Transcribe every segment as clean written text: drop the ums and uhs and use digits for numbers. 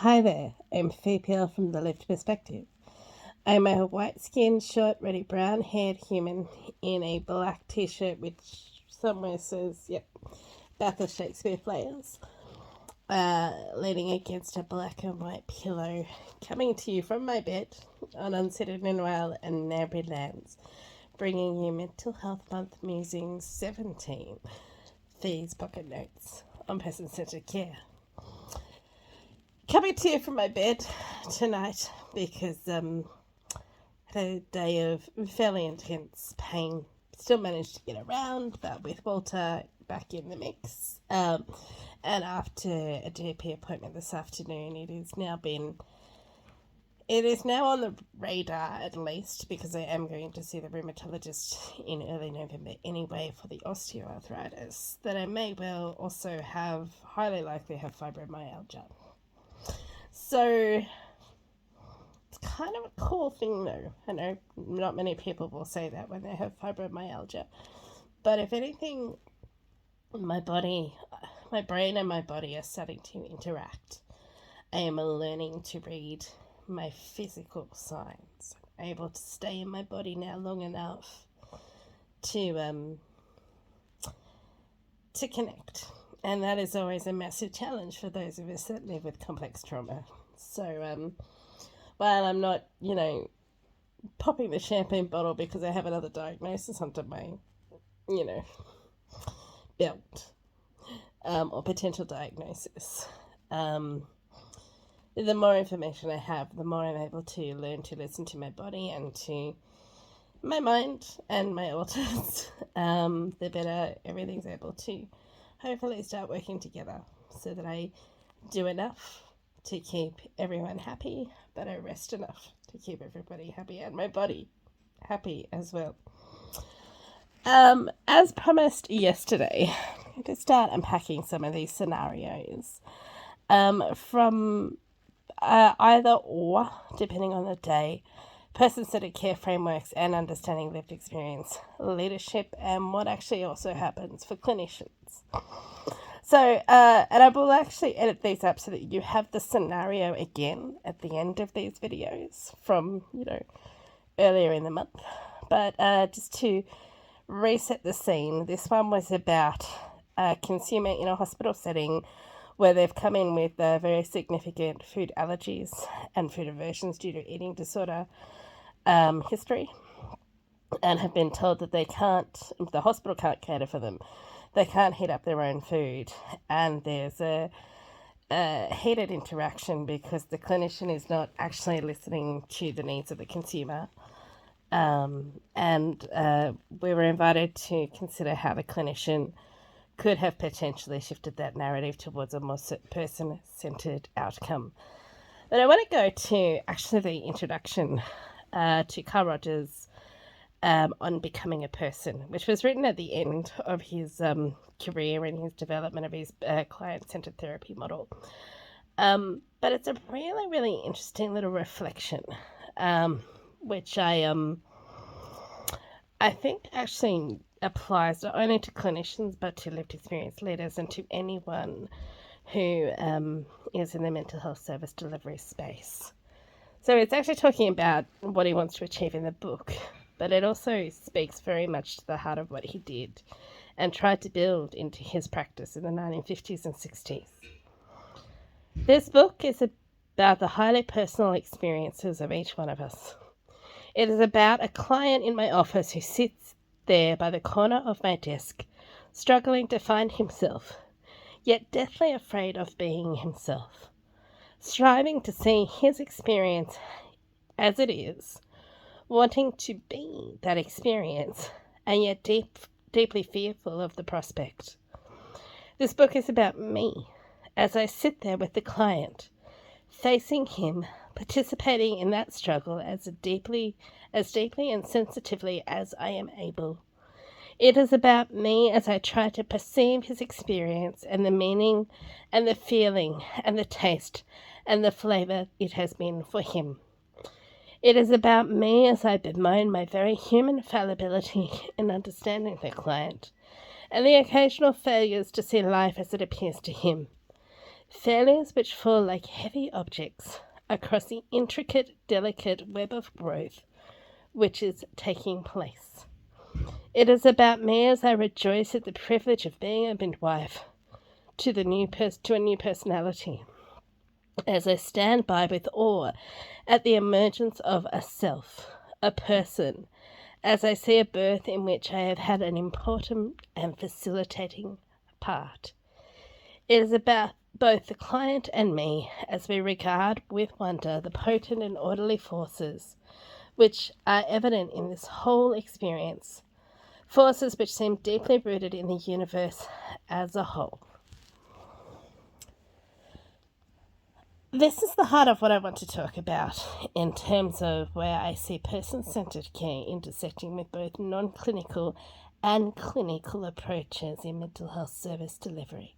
Hi there, I'm Fabian from The Lived Perspective. I'm a white-skinned, short, reddy-brown haired human in a black t-shirt which somewhere says, Bathurst Shakespeare Players, leaning against a black and white pillow, coming to you from my bed on unceded Ngunnawal and Ngambri Lands, bringing you Mental Health Month Musings 17, these pocket notes on person-centered care. Coming to you from my bed tonight because I had a day of fairly intense pain. Still managed to get around, but with Walter back in the mix. And after a GP appointment this afternoon, it is now on the radar, at least, because I am going to see the rheumatologist in early November anyway for the osteoarthritis, that I may well also highly likely have fibromyalgia. So it's kind of a cool thing, though. I know not many people will say that when they have fibromyalgia. But if anything, my brain and my body are starting to interact. I am learning to read my physical signs. I'm able to stay in my body now long enough to connect. And that is always a massive challenge for those of us that live with complex trauma. So, while I'm not, popping the champagne bottle because I have another diagnosis under my, belt, or potential diagnosis, the more information I have, the more I'm able to learn to listen to my body and to my mind and my alters, the better everything's able to hopefully start working together so that I do enough to keep everyone happy, but I rest enough to keep everybody happy and my body happy as well. As promised yesterday, I'm going to start unpacking some of these scenarios from either or, depending on the day, person-centered care frameworks and understanding lived experience, leadership, and what actually also happens for clinicians. So, and I will actually edit these up so that you have the scenario again at the end of these videos from, earlier in the month. But just to reset the scene, this one was about a consumer in a hospital setting where they've come in with very significant food allergies and food aversions due to eating disorder history, and have been told that the hospital can't cater for them. They can't heat up their own food, and there's a heated interaction because the clinician is not actually listening to the needs of the consumer. And we were invited to consider how the clinician could have potentially shifted that narrative towards a more person-centered outcome. But I want to go to actually the introduction to Carl Rogers' on becoming a person, which was written at the end of his career and his development of his client-centered therapy model. But it's a really, really interesting little reflection, which I think actually applies not only to clinicians but to lived experience leaders and to anyone who is in the mental health service delivery space. So it's actually talking about what he wants to achieve in the book, but it also speaks very much to the heart of what he did and tried to build into his practice in the 1950s and 60s. This book is about the highly personal experiences of each one of us. It is about a client in my office who sits there by the corner of my desk, struggling to find himself, yet deathly afraid of being himself, striving to see his experience as it is, wanting to be that experience, and yet deeply fearful of the prospect. This book is about me as I sit there with the client, facing him, participating in that struggle as deeply and sensitively as I am able. It is about me as I try to perceive his experience and the meaning and the feeling and the taste and the flavour it has been for him. It is about me as I bemoan my very human fallibility in understanding the client and the occasional failures to see life as it appears to him. failures which fall like heavy objects across the intricate, delicate web of growth which is taking place. It is about me as I rejoice at the privilege of being a midwife to a new personality, as I stand by with awe at the emergence of a self, a person, as I see a birth in which I have had an important and facilitating part. It is about both the client and me as we regard with wonder the potent and orderly forces which are evident in this whole experience, forces which seem deeply rooted in the universe as a whole. This is the heart of what I want to talk about in terms of where I see person-centered care intersecting with both non-clinical and clinical approaches in mental health service delivery.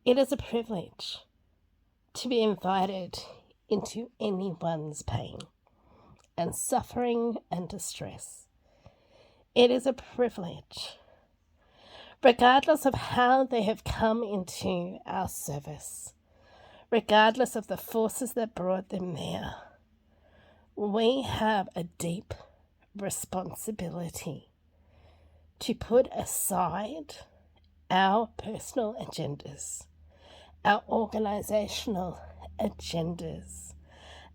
It is a privilege to be invited into anyone's pain and suffering and distress. It is a privilege, regardless of how they have come into our service, regardless of the forces that brought them there. We have a deep responsibility to put aside our personal agendas, our organisational agendas,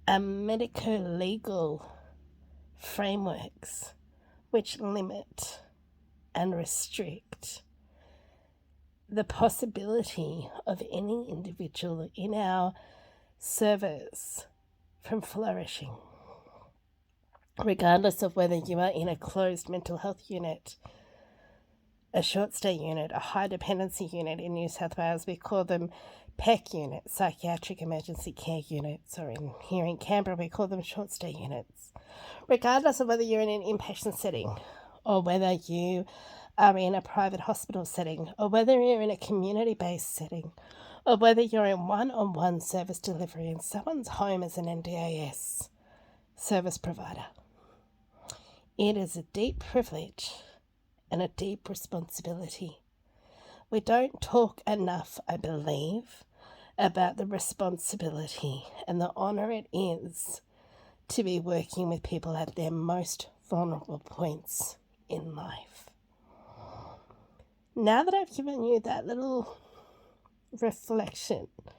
our medico-legal frameworks which limit and restrict the possibility of any individual in our service from flourishing, regardless of whether you are in a closed mental health unit, a short stay unit, a high dependency unit. In New South Wales we call them PEC units, psychiatric emergency care units, or here in Canberra we call them short stay units. Regardless of whether you're in an inpatient setting or whether you are in a private hospital setting, or whether you're in a community-based setting, or whether you're in one-on-one service delivery in someone's home as an NDIS service provider. It is a deep privilege and a deep responsibility. We don't talk enough, I believe, about the responsibility and the honour it is to be working with people at their most vulnerable points in life. Now that I've given you that little reflection, I'm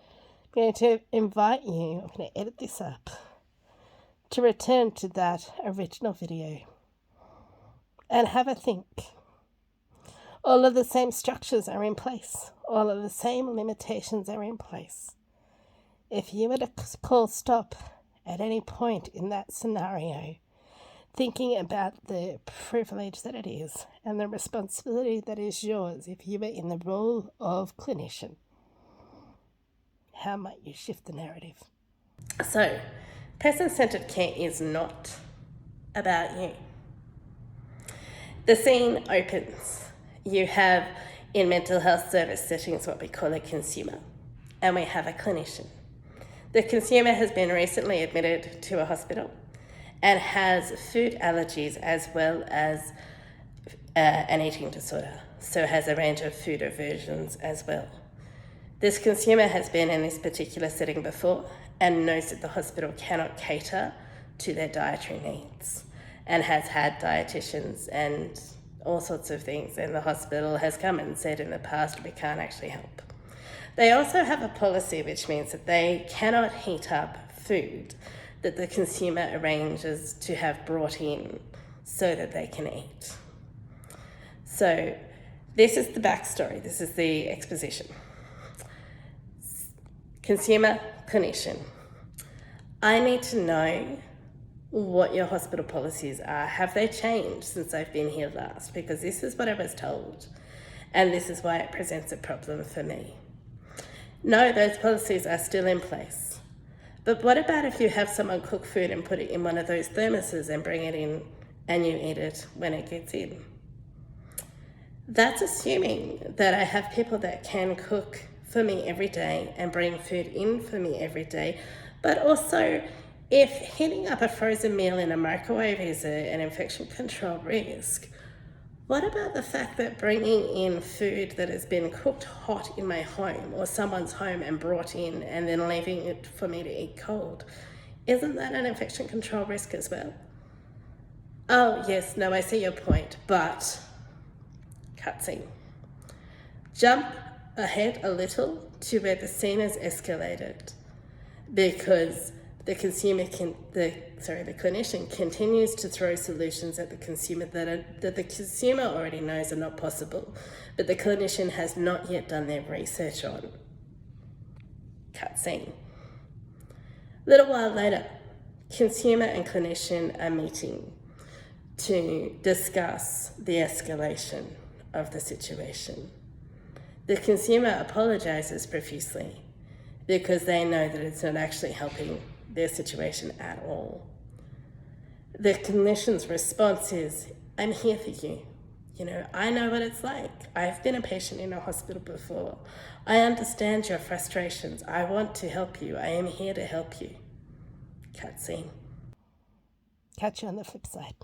going to invite you, I'm going to edit this up, to return to that original video and have a think. All of the same structures are in place. All of the same limitations are in place. If you were to call stop at any point in that scenario, thinking about the privilege that it is and the responsibility that is yours if you were in the role of clinician, how might you shift the narrative? So, person-centered care is not about you. The scene opens. You have, in mental health service settings, what we call a consumer, and we have a clinician. The consumer has been recently admitted to a hospital and has food allergies as well as an eating disorder, so has a range of food aversions as well. This consumer has been in this particular setting before and knows that the hospital cannot cater to their dietary needs and has had dietitians and all sorts of things, and the hospital has come and said in the past, we can't actually help. They also have a policy which means that they cannot heat up food that the consumer arranges to have brought in so that they can eat. So this is the backstory, this is the exposition. Consumer, clinician. I need to know what your hospital policies are. Have they changed since I've been here last? Because this is what I was told, and this is why it presents a problem for me. No, those policies are still in place. But what about if you have someone cook food and put it in one of those thermoses and bring it in and you eat it when it gets in? That's assuming that I have people that can cook for me every day and bring food in for me every day, but also if heating up a frozen meal in a microwave is an infection control risk, What about the fact that bringing in food that has been cooked hot in my home or someone's home and brought in and then leaving it for me to eat cold? Isn't that an infection control risk as well? Oh, yes, no, I see your point, but cutscene. Jump ahead a little to where the scene is escalated because the clinician continues to throw solutions at the consumer that the consumer already knows are not possible, but the clinician has not yet done their research on. Cutscene. A little while later, consumer and clinician are meeting to discuss the escalation of the situation. The consumer apologizes profusely because they know that it's not actually helping their situation at all. The clinician's response is, I'm here for you. You know, I know what it's like. I've been a patient in a hospital before. I understand your frustrations. I want to help you. I am here to help you. Cutscene. Catch you on the flip side.